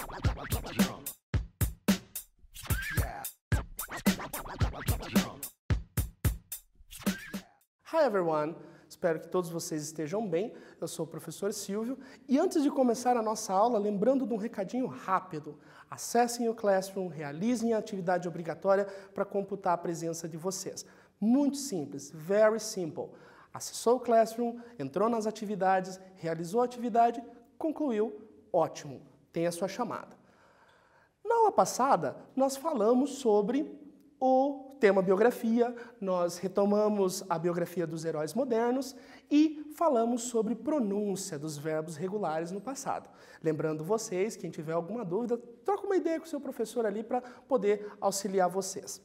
Hi everyone! Espero que todos vocês estejam bem. Eu sou o professor Silvio e antes de começar a nossa aula, lembrando de um recadinho rápido. Acessem o Classroom, realizem a atividade obrigatória para computar a presença de vocês. Muito simples, very simple. Acessou o Classroom, entrou nas atividades, realizou a atividade, concluiu, ótimo, tem a sua chamada. Na aula passada, nós falamos sobre o tema biografia, nós retomamos a biografia dos heróis modernos e falamos sobre pronúncia dos verbos regulares no passado. Lembrando vocês, quem tiver alguma dúvida, troca uma ideia com o seu professor ali para poder auxiliar vocês.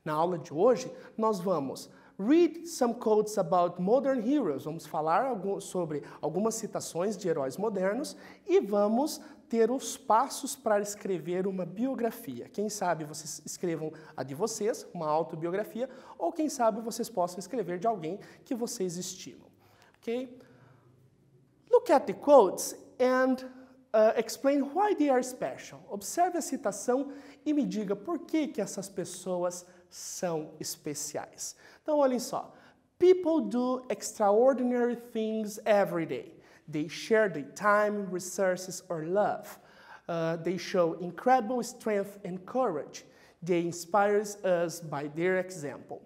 Na aula de hoje, nós vamos read some quotes about modern heroes, vamos falar sobre algumas citações de heróis modernos e vamos ter os passos para escrever uma biografia. Quem sabe vocês escrevam a de vocês, uma autobiografia, ou quem sabe vocês possam escrever de alguém que vocês estimam. Okay? Look at the quotes and explain why they are special. Observe a citação e me diga por que essas pessoas são especiais. Então, olhem só. People do extraordinary things every day. They share their time, resources, or love. They show incredible strength and courage. They inspire us by their example.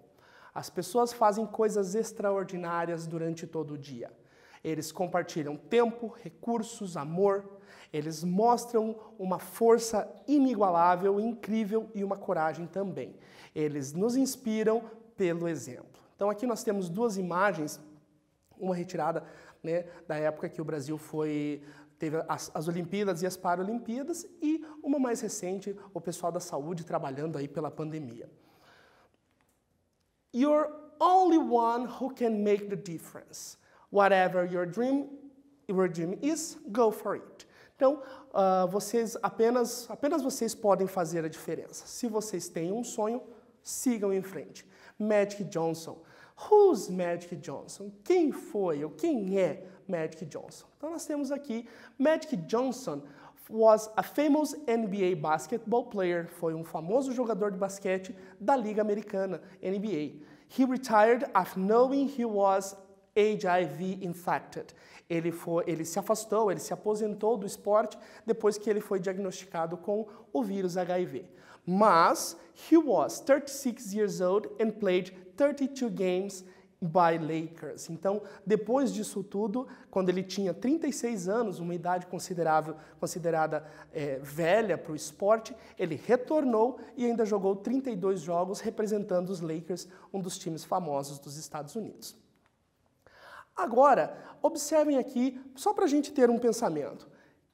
As pessoas fazem coisas extraordinárias durante todo o dia. Eles compartilham tempo, recursos, amor. Eles mostram uma força inigualável, incrível e uma coragem também. Eles nos inspiram pelo exemplo. Então aqui nós temos duas imagens, uma retirada da época que o Brasil teve as Olimpíadas e as Paralimpíadas e uma mais recente, o pessoal da saúde trabalhando aí pela pandemia. You're only one who can make the difference. Whatever your dream is, go for it. Então, apenas vocês podem fazer a diferença. Se vocês têm um sonho, sigam em frente. Magic Johnson. Who's Magic Johnson? Quem foi ou quem é Magic Johnson? Então nós temos aqui, Magic Johnson was a famous NBA basketball player, foi um famoso jogador de basquete da Liga Americana, NBA. He retired after knowing he was HIV infected. Ele se afastou, ele se aposentou do esporte depois que ele foi diagnosticado com o vírus HIV. Mas, he was 36 years old and played 32 games by Lakers. Então, depois disso tudo, quando ele tinha 36 anos, uma idade considerada velha para o esporte, ele retornou e ainda jogou 32 jogos representando os Lakers, um dos times famosos dos Estados Unidos. Agora, observem aqui, só para a gente ter um pensamento.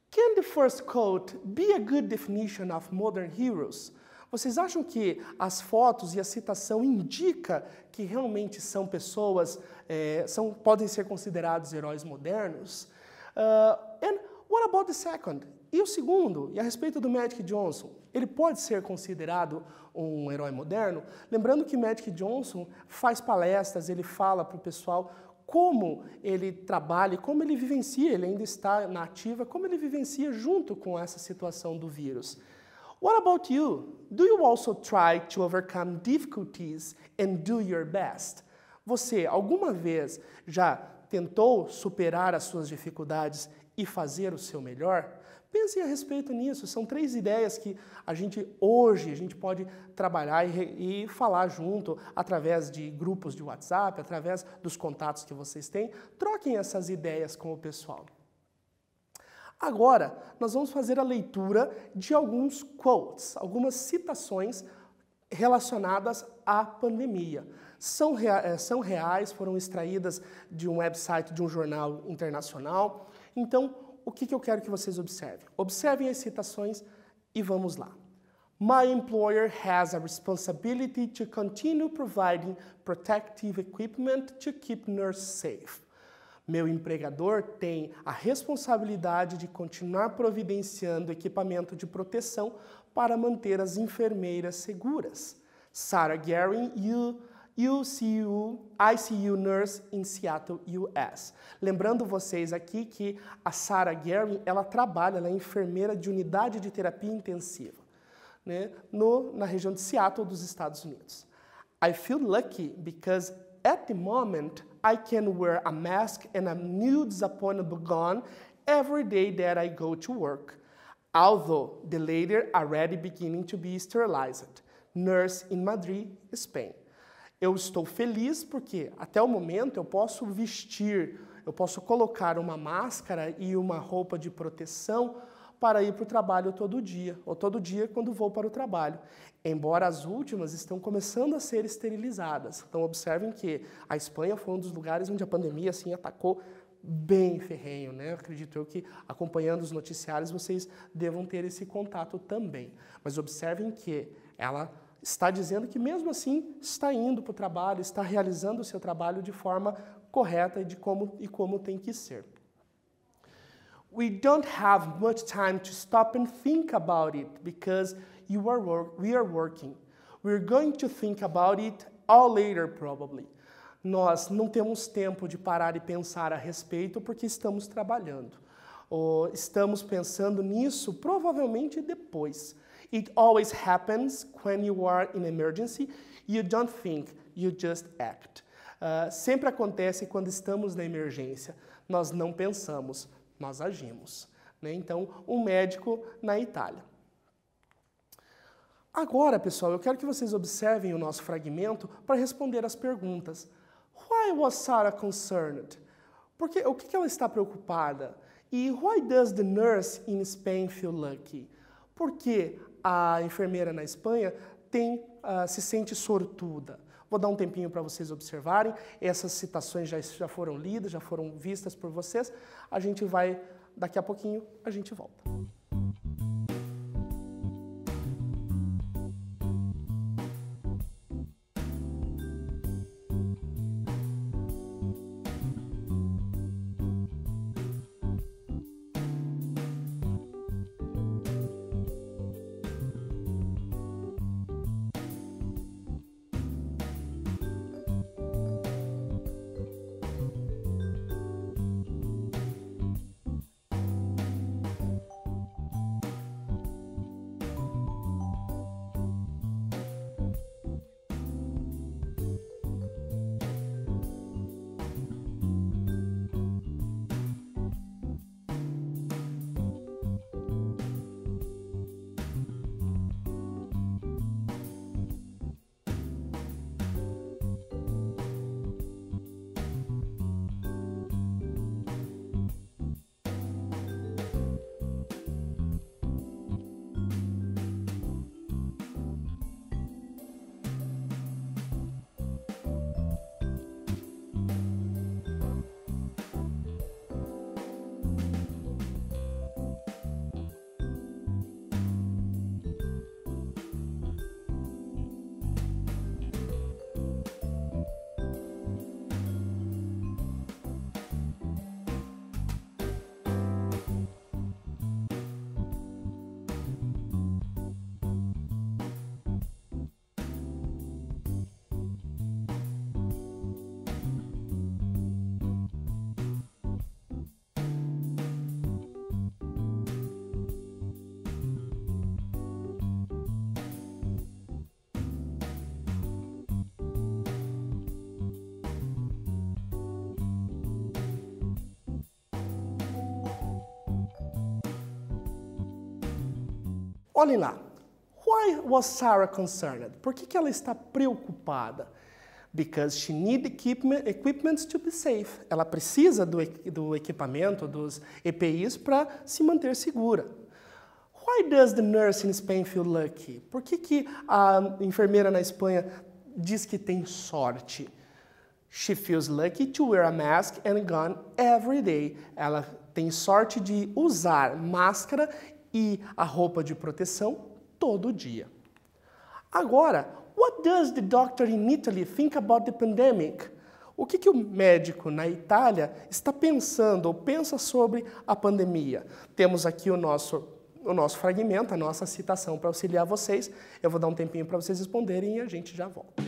Can the first quote be a good definition of modern heroes? Vocês acham que as fotos e a citação indica que realmente são pessoas, podem ser considerados heróis modernos? And what about the second? E o segundo, e a respeito do Magic Johnson, ele pode ser considerado um herói moderno? Lembrando que Magic Johnson faz palestras, ele fala para o pessoal como ele trabalha, como ele vivencia, ele ainda está na ativa, como ele vivencia junto com essa situação do vírus. What about you? Do you also try to overcome difficulties and do your best? Você alguma vez já tentou superar as suas dificuldades e fazer o seu melhor? Pensem a respeito nisso. São 3 ideias que hoje a gente pode trabalhar e falar junto através de grupos de WhatsApp, através dos contatos que vocês têm. Troquem essas ideias com o pessoal. Agora, nós vamos fazer a leitura de alguns quotes, algumas citações relacionadas à pandemia. São reais, foram extraídas de um website de um jornal internacional. Então, o que eu quero que vocês observem? Observem as citações e vamos lá. My employer has a responsibility to continue providing protective equipment to keep nurses safe. Meu empregador tem a responsabilidade de continuar providenciando equipamento de proteção para manter as enfermeiras seguras. Sarah Guerin ICU nurse in Seattle, US. Lembrando vocês aqui que a Sarah Guerin, ela é enfermeira de unidade de terapia intensiva, né, na região de Seattle, dos Estados Unidos. I feel lucky because at the moment I can wear a mask and a new disposable gun every day that I go to work, although the latter already beginning to be sterilized. Nurse in Madrid, Spain. Eu estou feliz porque, até o momento, eu posso colocar uma máscara e uma roupa de proteção para ir para o trabalho todo dia, ou todo dia quando vou para o trabalho. Embora as últimas estão começando a ser esterilizadas. Então, observem que a Espanha foi um dos lugares onde a pandemia assim, atacou bem ferrenho, né? Acredito eu que, acompanhando os noticiários, vocês devam ter esse contato também. Mas observem que ela está dizendo que, mesmo assim, está indo para o trabalho, está realizando o seu trabalho de forma correta e como tem que ser. We don't have much time to stop and think about it because we are working. We're going to think about it all later, probably. Nós não temos tempo de parar e pensar a respeito porque estamos trabalhando. Ou estamos pensando nisso provavelmente depois. It always happens when you are in emergency. You don't think, you just act. Sempre acontece quando estamos na emergência. Nós não pensamos, nós agimos. Né? Então, um médico na Itália. Agora, pessoal, eu quero que vocês observem o nosso fragmento para responder as perguntas. Why was Sarah concerned? O que ela está preocupada? E why does the nurse in Spain feel lucky? Por que a enfermeira na Espanha se sente sortuda? Vou dar um tempinho para vocês observarem. Essas citações já foram lidas, já foram vistas por vocês. Daqui a pouquinho, a gente volta. Olhem lá. Why was Sarah concerned? Por que ela está preocupada? Because she needs equipment to be safe. Ela precisa do equipamento, dos EPIs, para se manter segura. Why does the nurse in Spain feel lucky? Por que a enfermeira na Espanha diz que tem sorte? She feels lucky to wear a mask and gun every day. Ela tem sorte de usar máscara e a roupa de proteção todo dia. Agora, what does the doctor in Italy think about the pandemic? O que o médico na Itália está pensando ou pensa sobre a pandemia? Temos aqui o nosso fragmento, a nossa citação para auxiliar vocês. Eu vou dar um tempinho para vocês responderem e a gente já volta.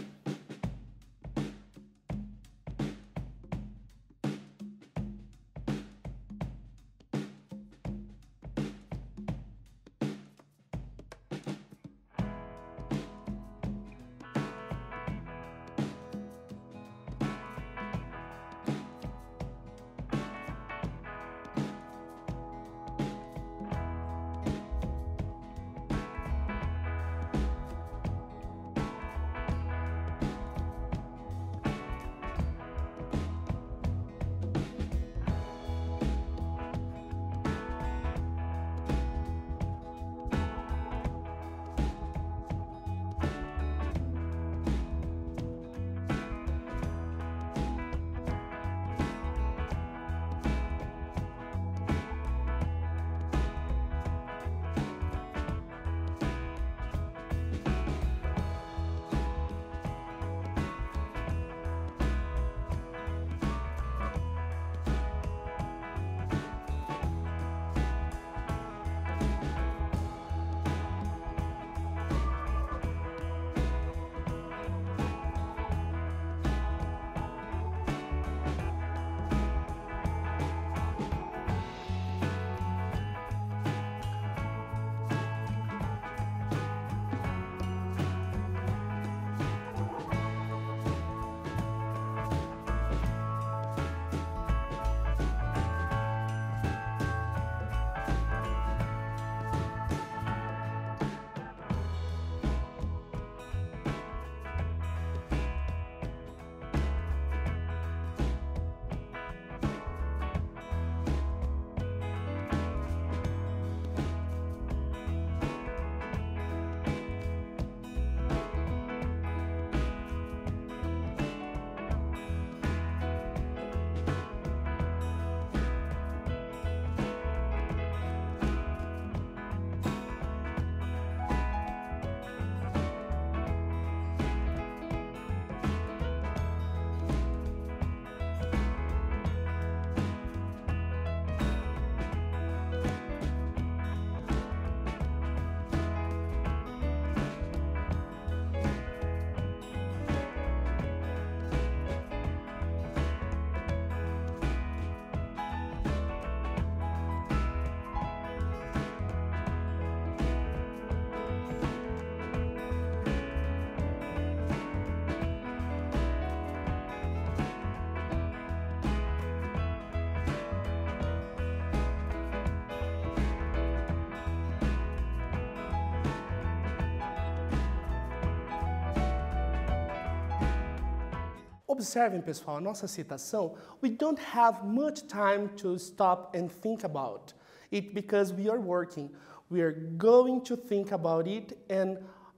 Observem, pessoal, a nossa citação. We don't have much time to stop and think about it because we are working. We are going to think about it and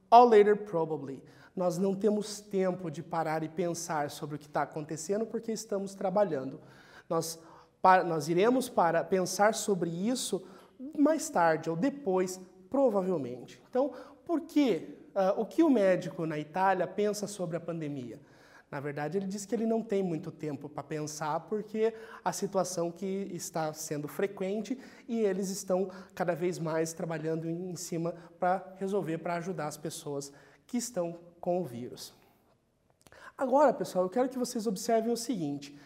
all later probably. Nós não temos tempo de parar e pensar sobre o que está acontecendo porque estamos trabalhando. Nós iremos para pensar sobre isso mais tarde ou depois, provavelmente. Então, por quê? O que o médico na Itália pensa sobre a pandemia? Na verdade, ele diz que ele não tem muito tempo para pensar porque a situação que está sendo frequente e eles estão cada vez mais trabalhando em cima para resolver, para ajudar as pessoas que estão com o vírus. Agora, pessoal, eu quero que vocês observem o seguinte.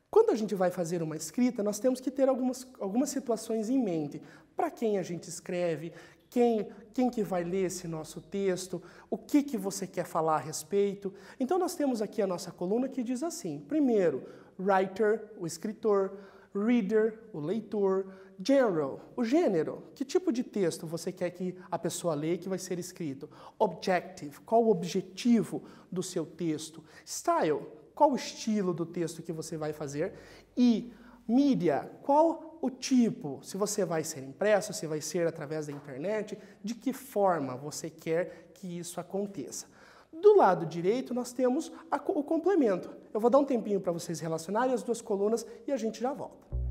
Quando a gente vai fazer uma escrita, nós temos que ter algumas situações em mente. Para quem a gente escreve, quem que vai ler esse nosso texto, o que você quer falar a respeito. Então, nós temos aqui a nossa coluna que diz assim, primeiro, writer, o escritor, reader, o leitor, general, o gênero, que tipo de texto você quer que a pessoa leia que vai ser escrito, objective, qual o objetivo do seu texto, style, qual o estilo do texto que você vai fazer e mídia, qual o tipo, se você vai ser impresso, se vai ser através da internet, de que forma você quer que isso aconteça. Do lado direito, nós temos o complemento. Eu vou dar um tempinho para vocês relacionarem as duas colunas e a gente já volta.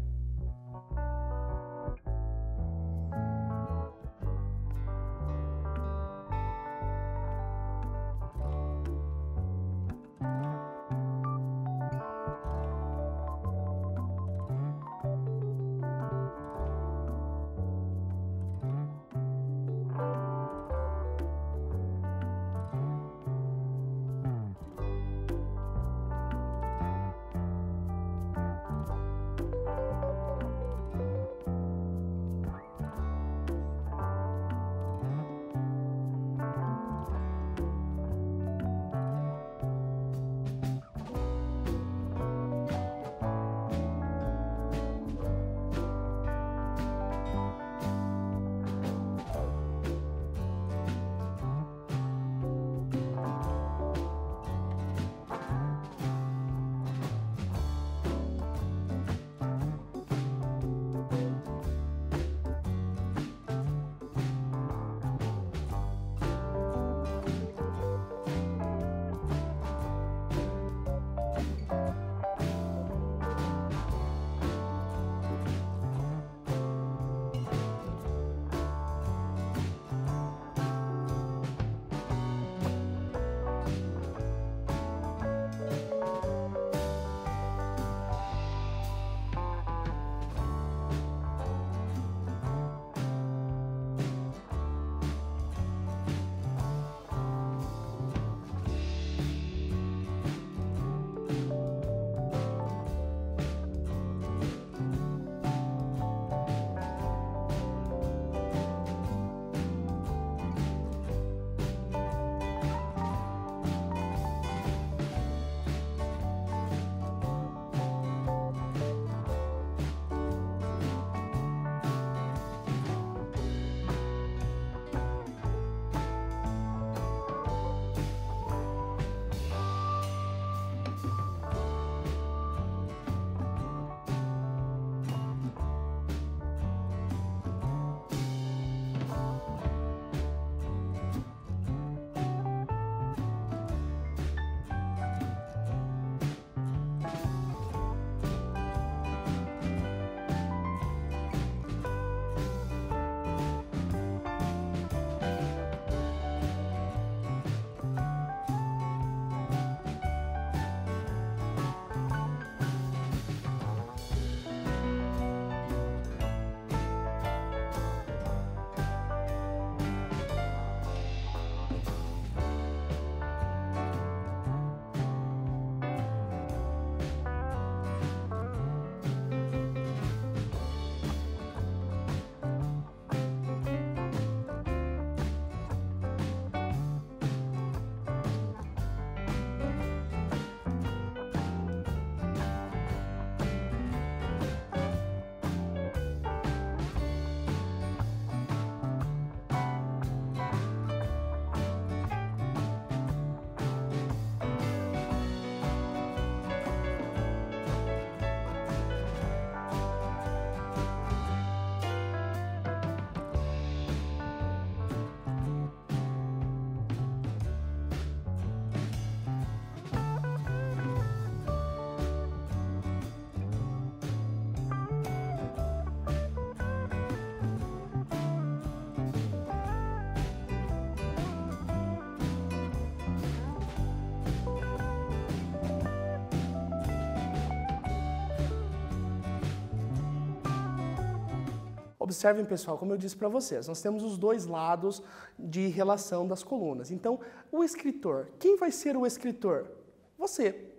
Observem, pessoal, como eu disse para vocês, nós temos os dois lados de relação das colunas. Então, o escritor, quem vai ser o escritor? Você.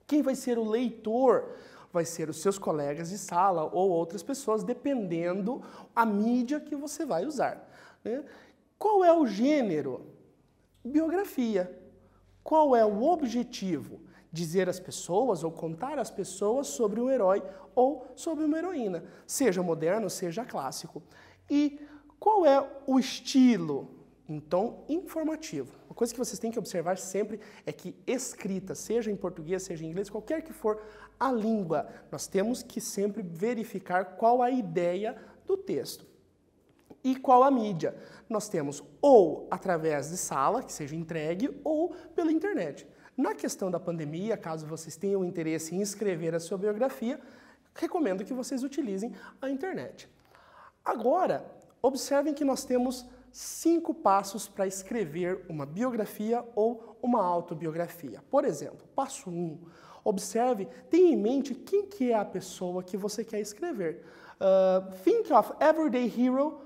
Quem vai ser o leitor? Vai ser os seus colegas de sala ou outras pessoas, dependendo a mídia que você vai usar, né? Qual é o gênero? Biografia. Qual é o objetivo? Dizer às pessoas ou contar às pessoas sobre um herói ou sobre uma heroína, seja moderno, seja clássico. E qual é o estilo? Então, informativo. Uma coisa que vocês têm que observar sempre é que escrita, seja em português, seja em inglês, qualquer que for a língua, nós temos que sempre verificar qual a ideia do texto. E qual a mídia? Nós temos ou através de sala, que seja entregue, ou pela internet. Na questão da pandemia, caso vocês tenham interesse em escrever a sua biografia, recomendo que vocês utilizem a internet. Agora, observem que nós temos 5 passos para escrever uma biografia ou uma autobiografia. Por exemplo, passo 1. Observe, tenha em mente quem que é a pessoa que você quer escrever. Think of everyday hero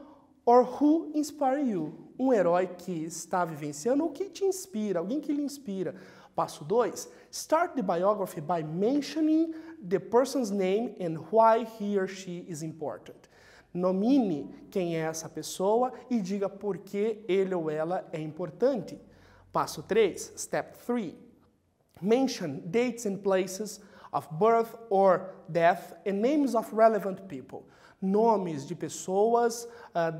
or who inspire you. Um herói que está vivenciando ou que te inspira, alguém que lhe inspira. Passo 2. Start the biography by mentioning the person's name and why he or she is important. Nomine quem é essa pessoa e diga por que ele ou ela é importante. Passo 3. Step 3. Mention dates and places of birth or death and names of relevant people. Nomes de pessoas,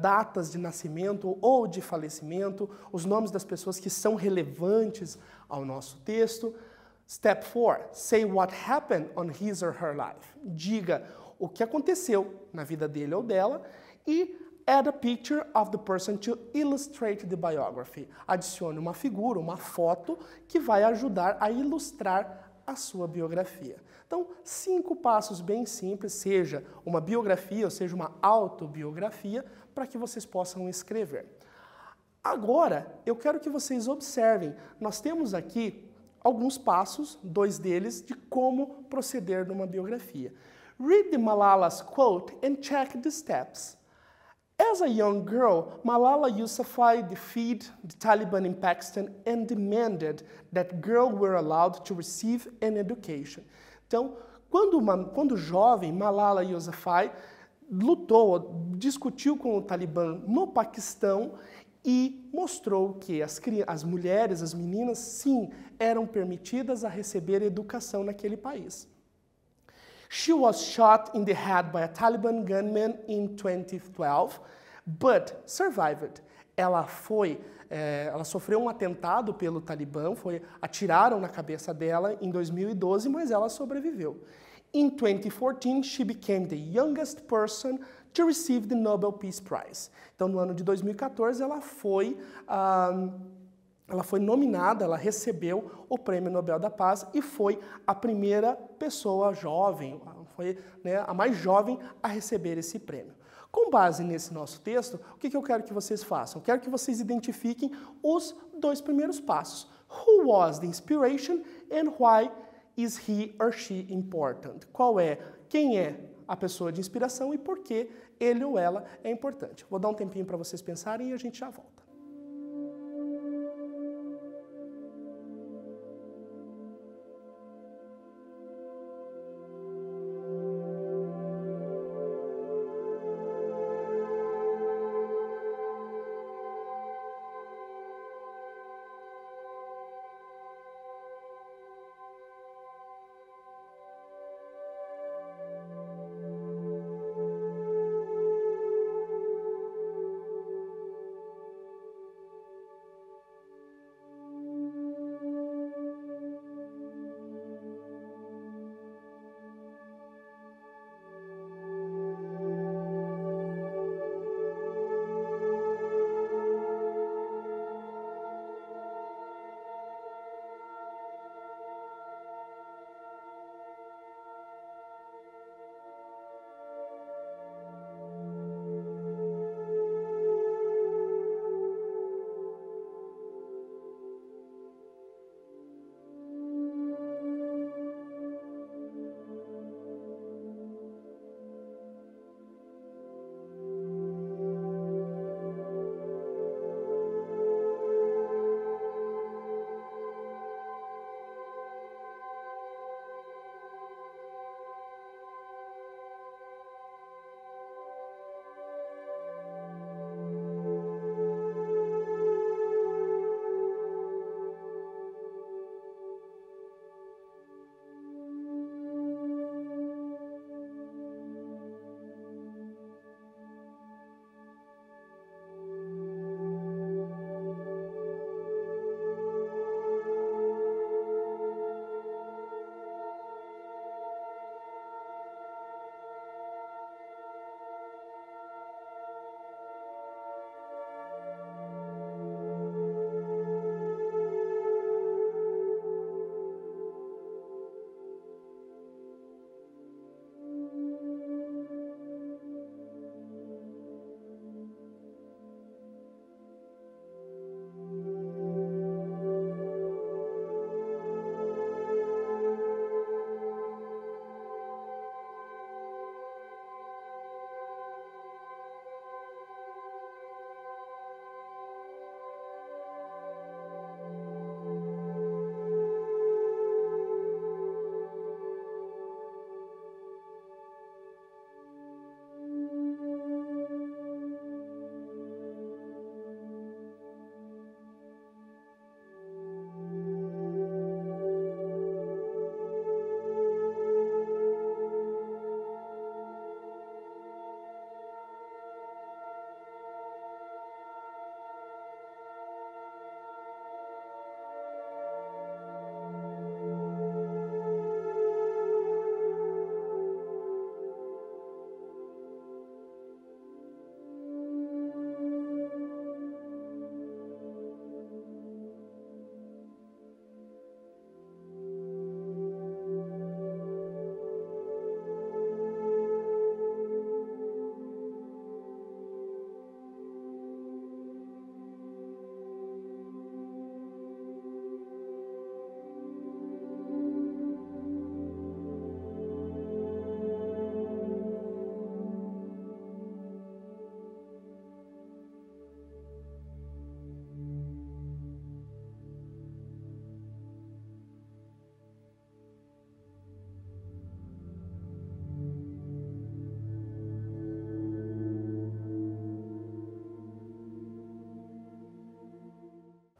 datas de nascimento ou de falecimento, os nomes das pessoas que são relevantes ao nosso texto. Step 4. Say what happened on his or her life. Diga o que aconteceu na vida dele ou dela e add a picture of the person to illustrate the biography. Adicione uma figura, uma foto que vai ajudar a ilustrar a sua biografia. Então, 5 passos bem simples, seja uma biografia ou seja uma autobiografia, para que vocês possam escrever. Agora, eu quero que vocês observem, nós temos aqui alguns passos, 2 deles, de como proceder numa biografia. Read the Malala's quote and check the steps. As a young girl, Malala Yousafzai defeated the Taliban in Pakistan and demanded that girls were allowed to receive an education. Então, quando jovem, Malala Yousafzai lutou, discutiu com o Talibã no Paquistão e mostrou que as mulheres, as meninas, sim, eram permitidas a receber educação naquele país. She was shot in the head by a Taliban gunman in 2012, but survived. Ela sofreu um atentado pelo Talibã, atiraram na cabeça dela em 2012, mas ela sobreviveu. In 2014, she became the youngest person to receive the Nobel Peace Prize. Então, no ano de 2014, ela foi nominada, ela recebeu o Prêmio Nobel da Paz e foi a primeira pessoa jovem, foi, né, a mais jovem a receber esse prêmio. Com base nesse nosso texto, o que eu quero que vocês façam? Eu quero que vocês identifiquem os 2 primeiros passos. Who was the inspiration and why is he or she important? Quem é a pessoa de inspiração e por que ele ou ela é importante? Vou dar um tempinho para vocês pensarem e a gente já volta.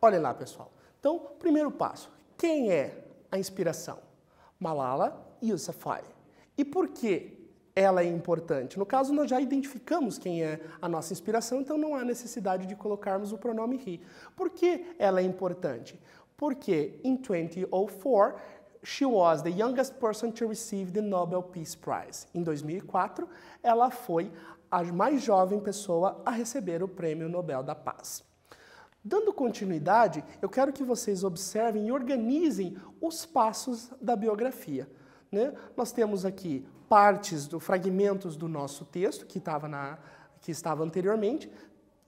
Olhem lá, pessoal. Então, primeiro passo. Quem é a inspiração? Malala Yousafzai. E por que ela é importante? No caso, nós já identificamos quem é a nossa inspiração, então não há necessidade de colocarmos o pronome he. Por que ela é importante? Porque em 2004, she was the youngest person to receive the Nobel Peace Prize. Em 2004, ela foi a mais jovem pessoa a receber o Prêmio Nobel da Paz. Dando continuidade, eu quero que vocês observem e organizem os passos da biografia. Né? Nós temos aqui fragmentos do nosso texto, que estava anteriormente,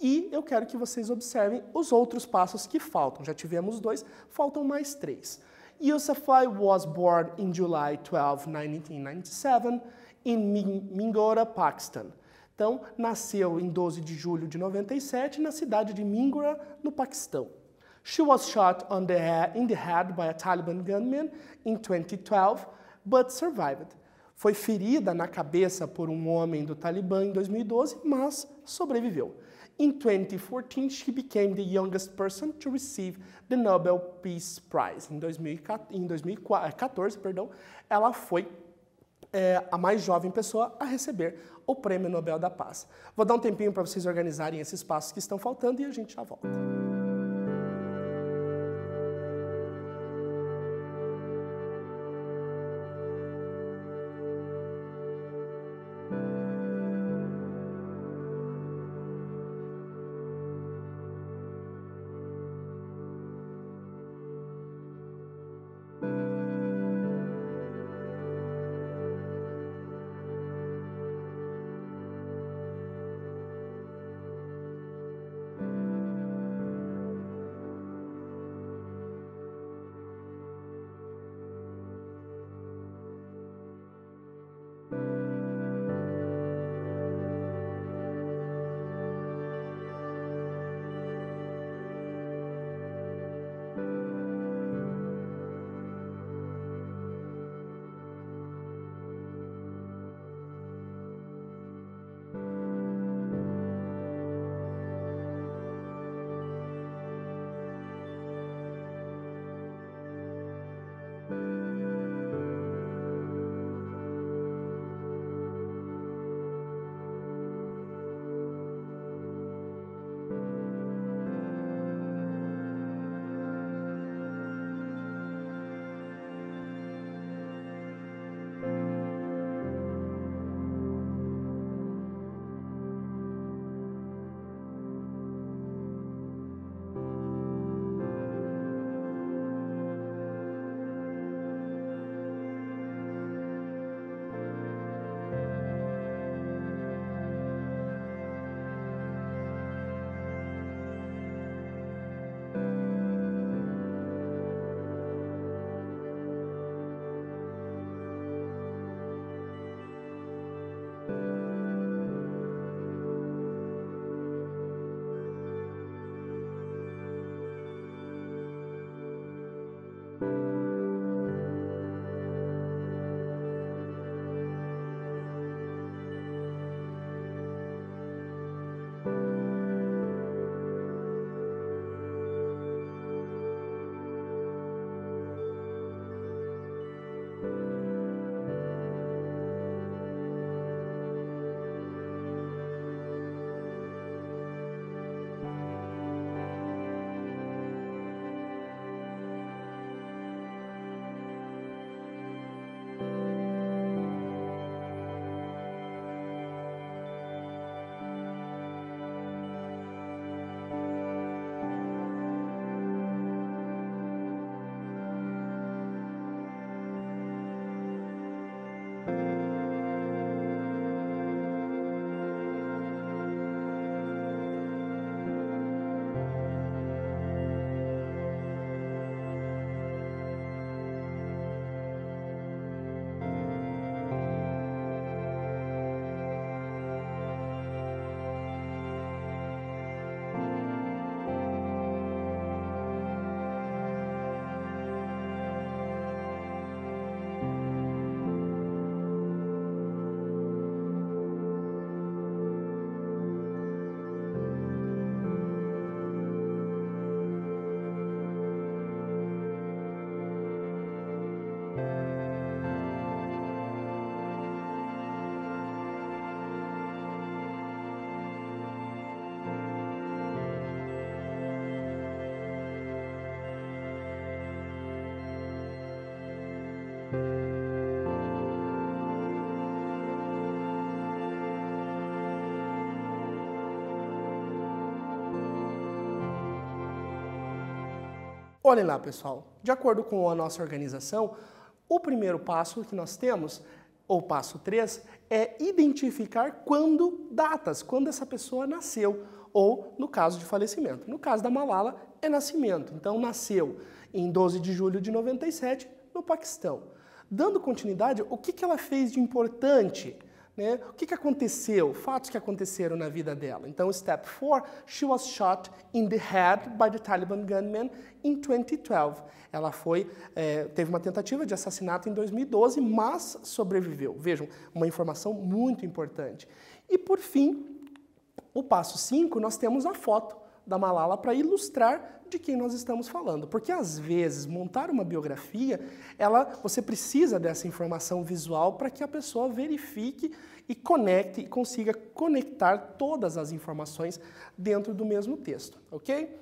e eu quero que vocês observem os outros passos que faltam. Já tivemos 2, faltam mais 3. Yousafzai was born in July 12, 1997, in Mingora, Paquistão. Então, nasceu em 12 de julho de 97 na cidade de Mingora, no Paquistão. She was shot in the head by a Taliban gunman in 2012, but survived. Foi ferida na cabeça por um homem do Talibã em 2012, mas sobreviveu. In 2014, she became the youngest person to receive the Nobel Peace Prize. Em 2014, ela foi a mais jovem pessoa a receber o Prêmio Nobel da Paz. Vou dar um tempinho para vocês organizarem esses passos que estão faltando e a gente já volta. Olhem lá, pessoal, de acordo com a nossa organização, o primeiro passo que nós temos, ou passo 3, é identificar datas, quando essa pessoa nasceu, ou no caso de falecimento. No caso da Malala, é nascimento. Então, nasceu em 12 de julho de 97, no Paquistão. Dando continuidade, o que ela fez de importante? Né? O que aconteceu? Fatos que aconteceram na vida dela. Então, step 4, she was shot in the head by the Taliban gunmen in 2012. Ela teve uma tentativa de assassinato em 2012, mas sobreviveu. Vejam, uma informação muito importante. E, por fim, o passo 5, nós temos a foto da Malala para ilustrar de quem nós estamos falando. Porque, às vezes, montar uma biografia, você precisa dessa informação visual para que a pessoa verifique e conecte, e consiga conectar todas as informações dentro do mesmo texto, ok?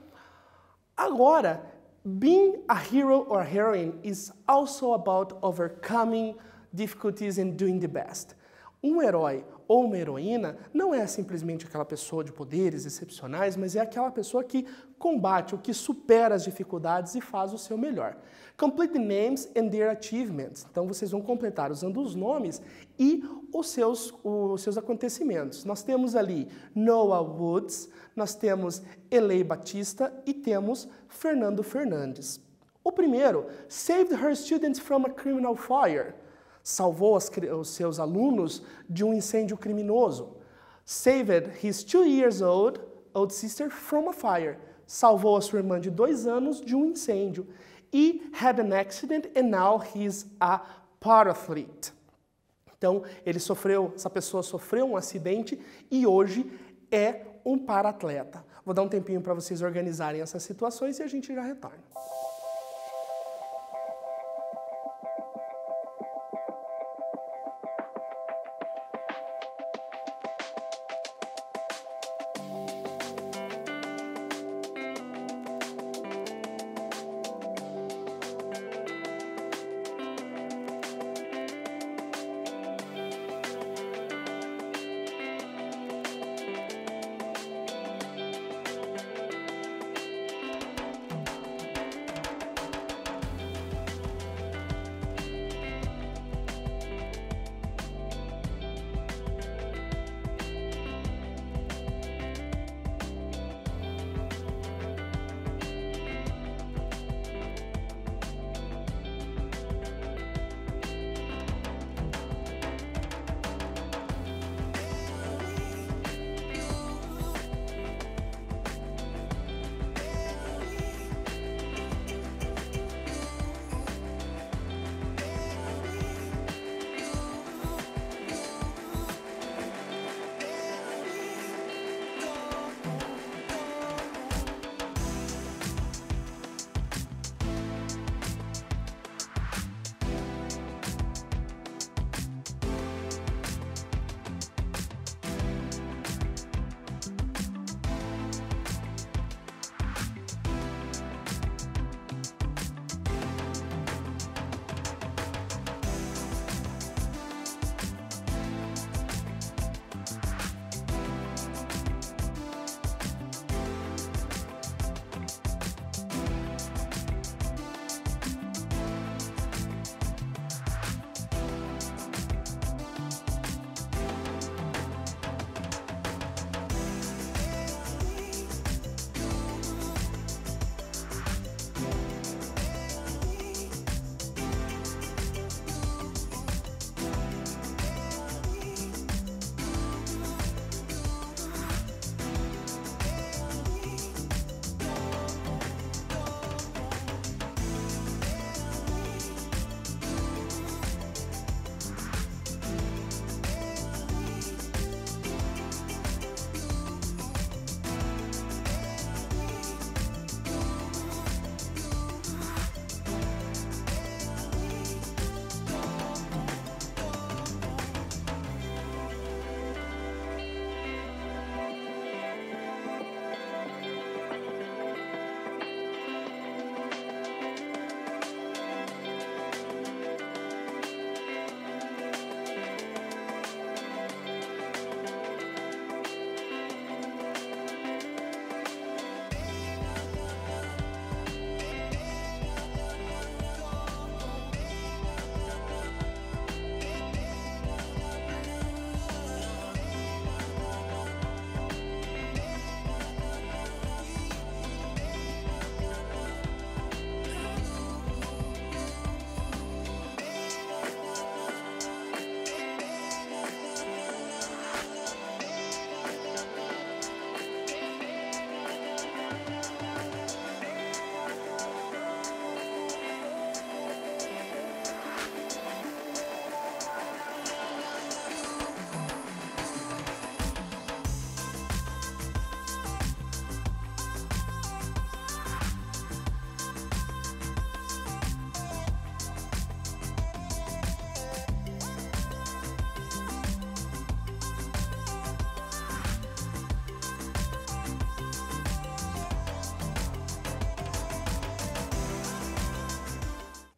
Agora, being a hero or heroine is also about overcoming difficulties and doing the best. Um herói ou uma heroína não é simplesmente aquela pessoa de poderes excepcionais, mas é aquela pessoa que combate, ou que supera as dificuldades e faz o seu melhor. Complete the names and their achievements. Então, vocês vão completar usando os nomes e os seus acontecimentos. Nós temos ali Noah Woods, nós temos Elei Batista e temos Fernando Fernandes. O primeiro, saved her students from a criminal fire. Salvou os seus alunos de um incêndio criminoso. Saved his 2 years old sister from a fire. Salvou a sua irmã de 2 anos de um incêndio. E had an accident and now he's a parathlete. Então, essa pessoa sofreu um acidente e hoje é um para-atleta. Vou dar um tempinho para vocês organizarem essas situações e a gente já retorna.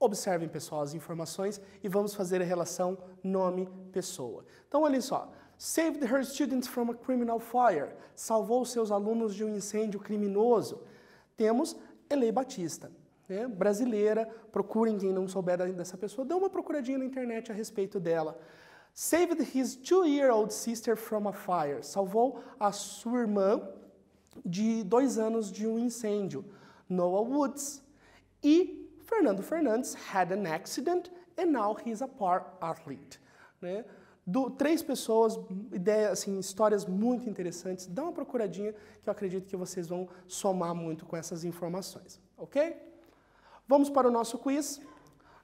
Observem, pessoal, as informações e vamos fazer a relação nome-pessoa. Então, olha só. Saved her students from a criminal fire. Salvou seus alunos de um incêndio criminoso. Temos Elei Batista, né? Brasileira. Procurem, quem não souber dessa pessoa, dê uma procuradinha na internet a respeito dela. Saved his 2-year-old sister from a fire. Salvou a sua irmã de 2 anos de um incêndio. Noah Woods. E Fernando Fernandes had an accident and now he's a par athlete, né? 3 pessoas, assim, histórias muito interessantes. Dá uma procuradinha que eu acredito que vocês vão somar muito com essas informações, ok? Vamos para o nosso quiz.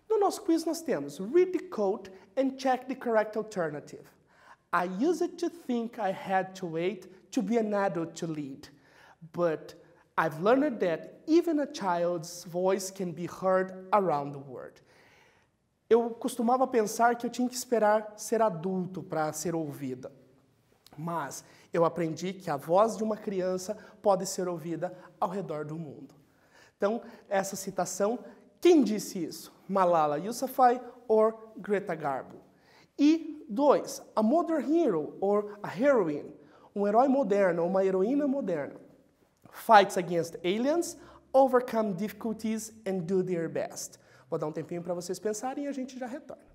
No nosso quiz nós temos read the code and check the correct alternative. I used to think I had to wait to be an adult to lead, but I've learned that even a child's voice can be heard around the world. Eu costumava pensar que eu tinha que esperar ser adulto para ser ouvida. Mas eu aprendi que a voz de uma criança pode ser ouvida ao redor do mundo. Então, essa citação, quem disse isso? Malala Yousafzai ou Greta Garbo? E 2, a modern hero or a heroine, um herói moderno ou uma heroína moderna, fights against aliens, overcome difficulties and do their best. Vou dar um tempinho para vocês pensarem e a gente já retorna.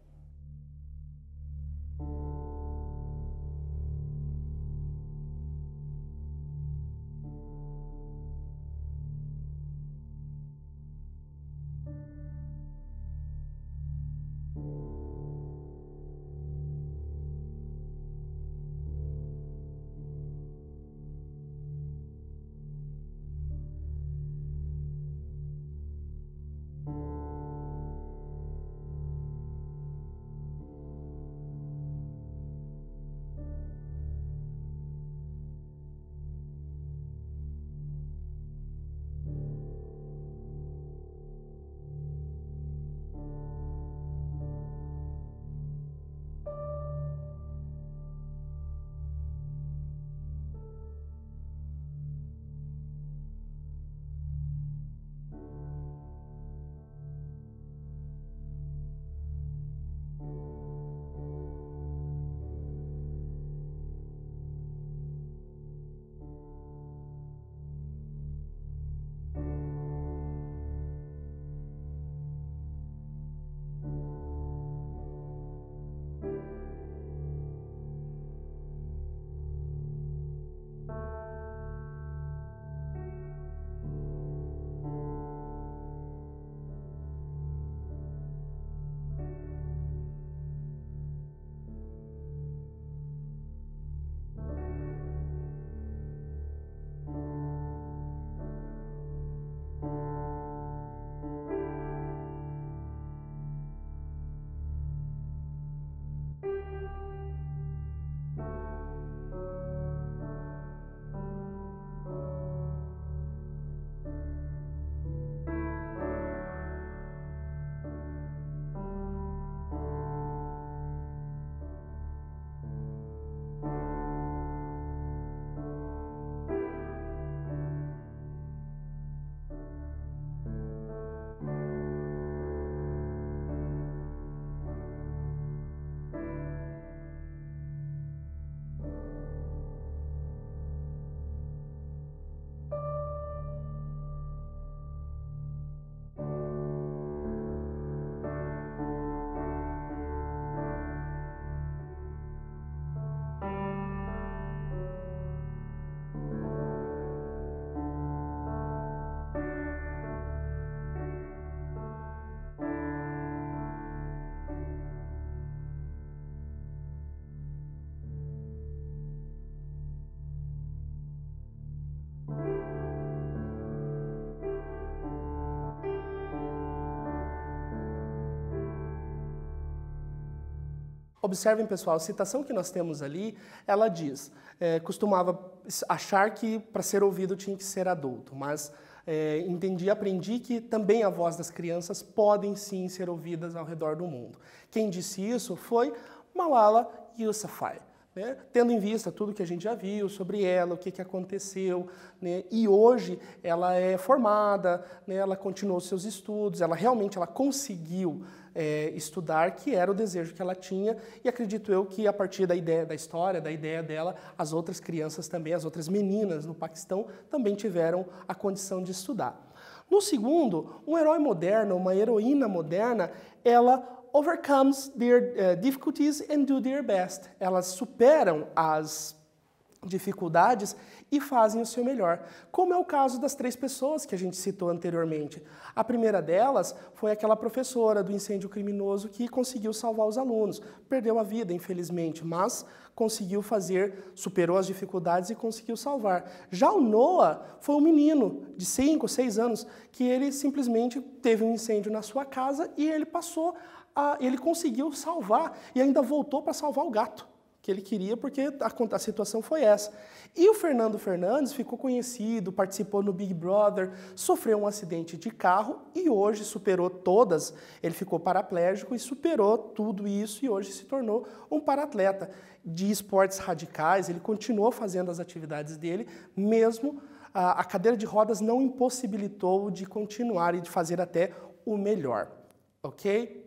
Observem, pessoal, a citação que nós temos ali, ela diz, costumava achar que para ser ouvido tinha que ser adulto, mas aprendi que também a voz das crianças podem sim ser ouvidas ao redor do mundo. Quem disse isso foi Malala Yousafzai. né? Tendo em vista tudo que a gente já viu sobre ela, o que aconteceu, né? E hoje ela é formada, né? Ela continuou seus estudos, ela conseguiu estudar, que era o desejo que ela tinha, e acredito eu que a partir da ideia da história, da ideia dela, as outras crianças também, as outras meninas no Paquistão também tiveram a condição de estudar. No segundo, um herói moderno, uma heroína moderna, ela overcomes their difficulties and do their best. Elas superam as dificuldades e fazem o seu melhor. Como é o caso das 3 pessoas que a gente citou anteriormente. A primeira delas foi aquela professora do incêndio criminoso que conseguiu salvar os alunos. Perdeu a vida, infelizmente, mas conseguiu superou as dificuldades e conseguiu salvar. Já o Noah foi um menino de 5, 6 anos que ele simplesmente teve um incêndio na sua casa e ele conseguiu salvar e ainda voltou para salvar o gato que ele queria, porque a situação foi essa. E o Fernando Fernandes ficou conhecido, participou no Big Brother, sofreu um acidente de carro e hoje superou todas, ele ficou paraplégico e superou tudo isso e hoje se tornou um paratleta de esportes radicais, ele continuou fazendo as atividades dele, mesmo a cadeira de rodas não impossibilitou de continuar e de fazer até o melhor, ok?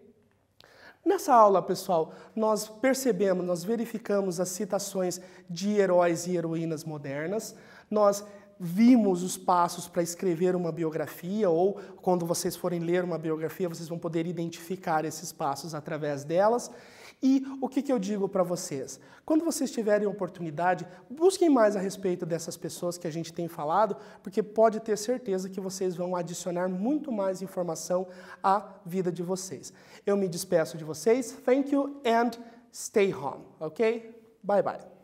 Nessa aula, pessoal, nós percebemos, nós verificamos as citações de heróis e heroínas modernas, nós vimos os passos para escrever uma biografia, ou quando vocês forem ler uma biografia, vocês vão poder identificar esses passos através delas. E o que eu digo para vocês? Quando vocês tiverem oportunidade, busquem mais a respeito dessas pessoas que a gente tem falado, porque pode ter certeza que vocês vão adicionar muito mais informação à vida de vocês. Eu me despeço de vocês. Thank you and stay home, ok? Bye bye.